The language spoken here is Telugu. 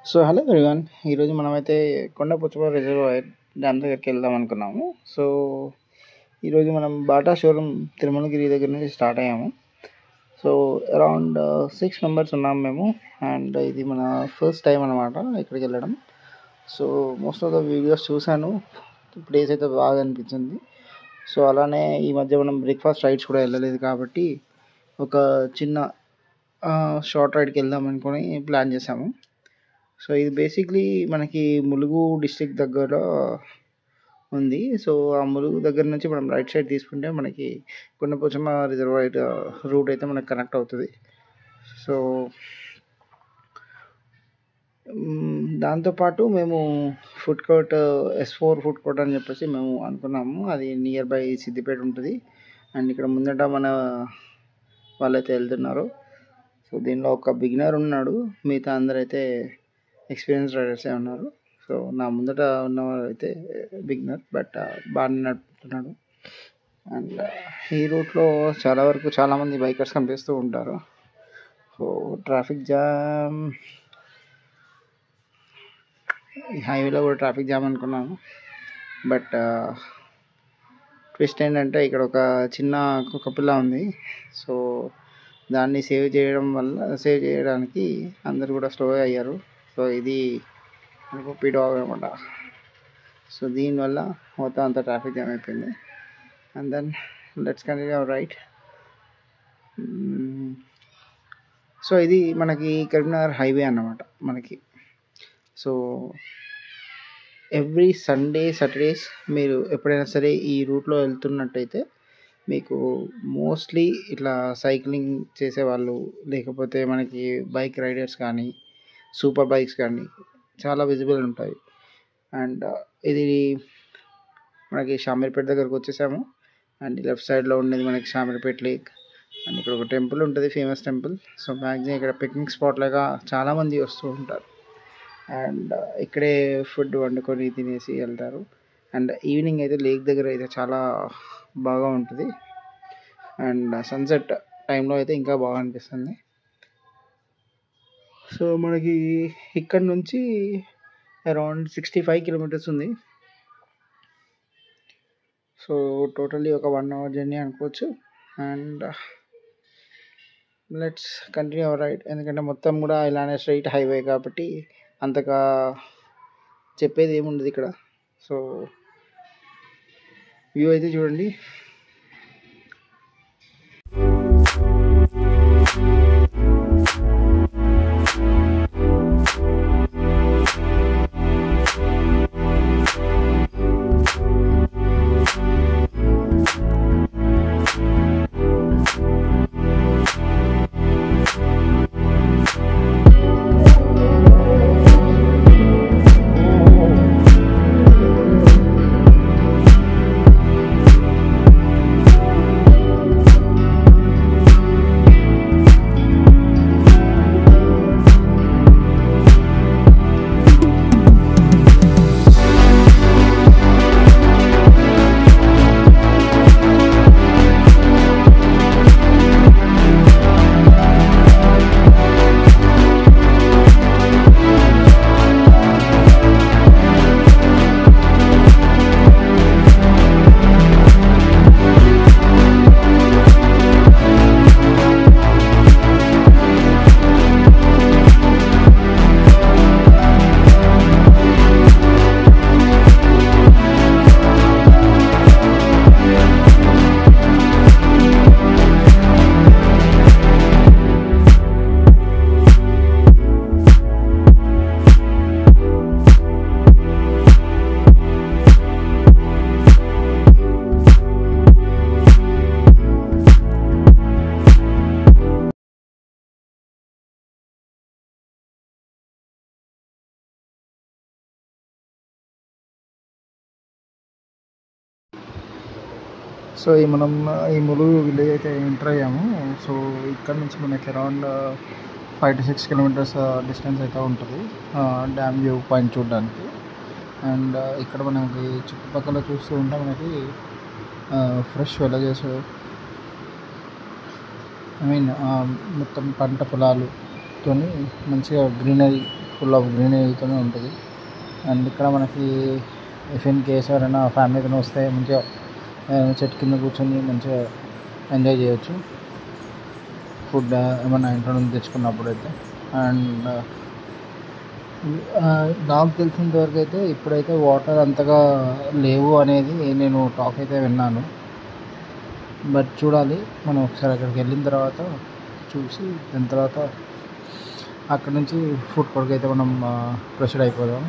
So hello everyone. ఈరోజు మనమైతే కొండపుచ్చప రిజర్వాయర్ డ్యామ్ దగ్గరికి వెళ్దాం అనుకున్నాము. సో ఈరోజు మనం బాటా షోరూమ్ తిరుమలగిరి దగ్గర నుంచి స్టార్ట్ అయ్యాము. సో అరౌండ్ 6 మెంబర్స్ ఉన్నాం మేము. అండ్ ఇది మన ఫస్ట్ టైం అనమాట ఇక్కడికి వెళ్ళడం. So most of the videos చూశాను, ప్లేస్ అయితే బాగా అనిపించింది. సో అలానే ఈ మధ్య మనం బ్రేక్ఫాస్ట్ రైడ్స్ కూడా వెళ్ళలేదు కాబట్టి ఒక చిన్న షార్ట్ రైడ్కి వెళ్దాం అనుకొని ప్లాన్ చేసాము. సో ఇది బేసిక్లీ మనకి ములుగు డిస్ట్రిక్ట్ దగ్గర ఉంది. సో ఆ ములుగు దగ్గర నుంచి మనం రైట్ సైడ్ తీసుకుంటే మనకి కొండపోచమ్మ రిజర్వాయర్ రూట్ అయితే మనకు కనెక్ట్ అవుతుంది. సో దాంతోపాటు మేము food court S4 food court అని చెప్పేసి మేము అనుకున్నాము. అది నియర్ బై సిద్దిపేట ఉంటుంది. అండ్ ఇక్కడ ముందట మన వాళ్ళైతే వెళ్తున్నారు. సో దీనిలో ఒక బిగినర్ ఉన్నాడు, మిగతా అందరైతే ఎక్స్పీరియన్స్ రైడర్సే ఉన్నారు. సో నా ముందట ఉన్నవాడు అయితే బిగినర్, బట్ బాగానే నడుపుతున్నాడు. అండ్ ఈ రూట్లో చాలా వరకు చాలామంది బైకర్స్ కనిపిస్తూ ఉంటారు. సో ట్రాఫిక్ జామ్, ఈ హైవేలో కూడా ట్రాఫిక్ జామ్ అనుకున్నాను. బట్ ట్విస్ట్ ఏంటంటే ఇక్కడ ఒక చిన్న కుక్కపిల్ల ఉంది. సో దాన్ని సేవ్ చేయడానికి అందరు కూడా స్లో అయ్యారు. సో ఇది పప్పీ డాగ్ అనమాట. సో దీనివల్ల మొత్తం అంతా ట్రాఫిక్ జామ్ అయిపోయింది. And then let's continue our ride. So ఇది మనకి కరీంనగర్ హైవే అన్నమాట మనకి. సో ఎవ్రీ సండే సాటర్డేస్ మీరు ఎప్పుడైనా సరే ఈ రూట్లో వెళ్తున్నట్టయితే మీకు మోస్ట్లీ ఇట్లా సైక్లింగ్ చేసేవాళ్ళు, లేకపోతే మనకి బైక్ రైడర్స్ కానీ సూపర్ బైక్స్ కానీ చాలా విజిబుల్ ఉంటాయి. అండ్ ఇది మనకి షామీర్పేట దగ్గరకు వచ్చేసాము. అండ్ లెఫ్ట్ సైడ్లో ఉండేది మనకి షామీర్పేట లేక్. అండ్ ఇక్కడ ఒక టెంపుల్ ఉంటుంది, ఫేమస్ టెంపుల్. సో మ్యాక్సిమం ఇక్కడ పిక్నిక్ స్పాట్ లాగా చాలామంది వస్తూ ఉంటారు. అండ్ ఇక్కడే ఫుడ్ వండుకొని తినేసి వెళ్తారు. అండ్ ఈవినింగ్ అయితే లేక్ దగ్గర అయితే చాలా బాగా ఉంటుంది. అండ్ సన్సెట్ టైంలో అయితే ఇంకా బాగా అనిపిస్తుంది. సో మనకి ఇక్కడ నుంచి అరౌండ్ 65 కిలోమీటర్స్ ఉంది. సో టోటల్లీ ఒక 1 hour జర్నీ అనుకోవచ్చు. And let's continue our ride. ఎందుకంటే మొత్తం కూడా ఇలానే స్ట్రైట్ హైవే కాబట్టి అంతగా చెప్పేది ఏముండదు ఇక్కడ. సో వ్యూ అయితే చూడండి. సో ఈ ములుగు విలేజ్ అయితే ఎంటర్ అయ్యాము. సో ఇక్కడ నుంచి మనకి అరౌండ్ 5 to 6 కిలోమీటర్స్ డిస్టెన్స్ అయితే ఉంటుంది డ్యామ్ వ్యూ పాయింట్ చూడడానికి. అండ్ ఇక్కడ మనకి చుట్టుపక్కల చూస్తూ ఉంటే మనకి ఫ్రెష్ విలేజెస్, మొత్తం పంట పొలాలుతోని మంచిగా గ్రీనరీ ఫుల్ ఆఫ్ గ్రీనరీతోనే ఉంటుంది. అండ్ ఇక్కడ మనకి ఇఫ్ ఇన్ కేస్ ఎవరైనా ఫ్యామిలీతో వస్తే మంచిగా చెట్టు కింద కూర్చొని మంచిగా ఎంజాయ్ చేయొచ్చు ఫుడ్ ఏమన్నా ఇంట్లో నుంచి తెచ్చుకున్నప్పుడు అయితే. అండ్ నాకు తెలిసినంత వరకు అయితే ఇప్పుడైతే వాటర్ అంతగా లేవు అనేది నేను టాక్ అయితే విన్నాను. బట్ చూడాలి, మనం ఒకసారి అక్కడికి వెళ్ళిన తర్వాత చూసి దాని తర్వాత అక్కడ నుంచి ఫుడ్ కోర్ట్కి అయితే మనం ప్రొసీడ్ అయిపోదాం.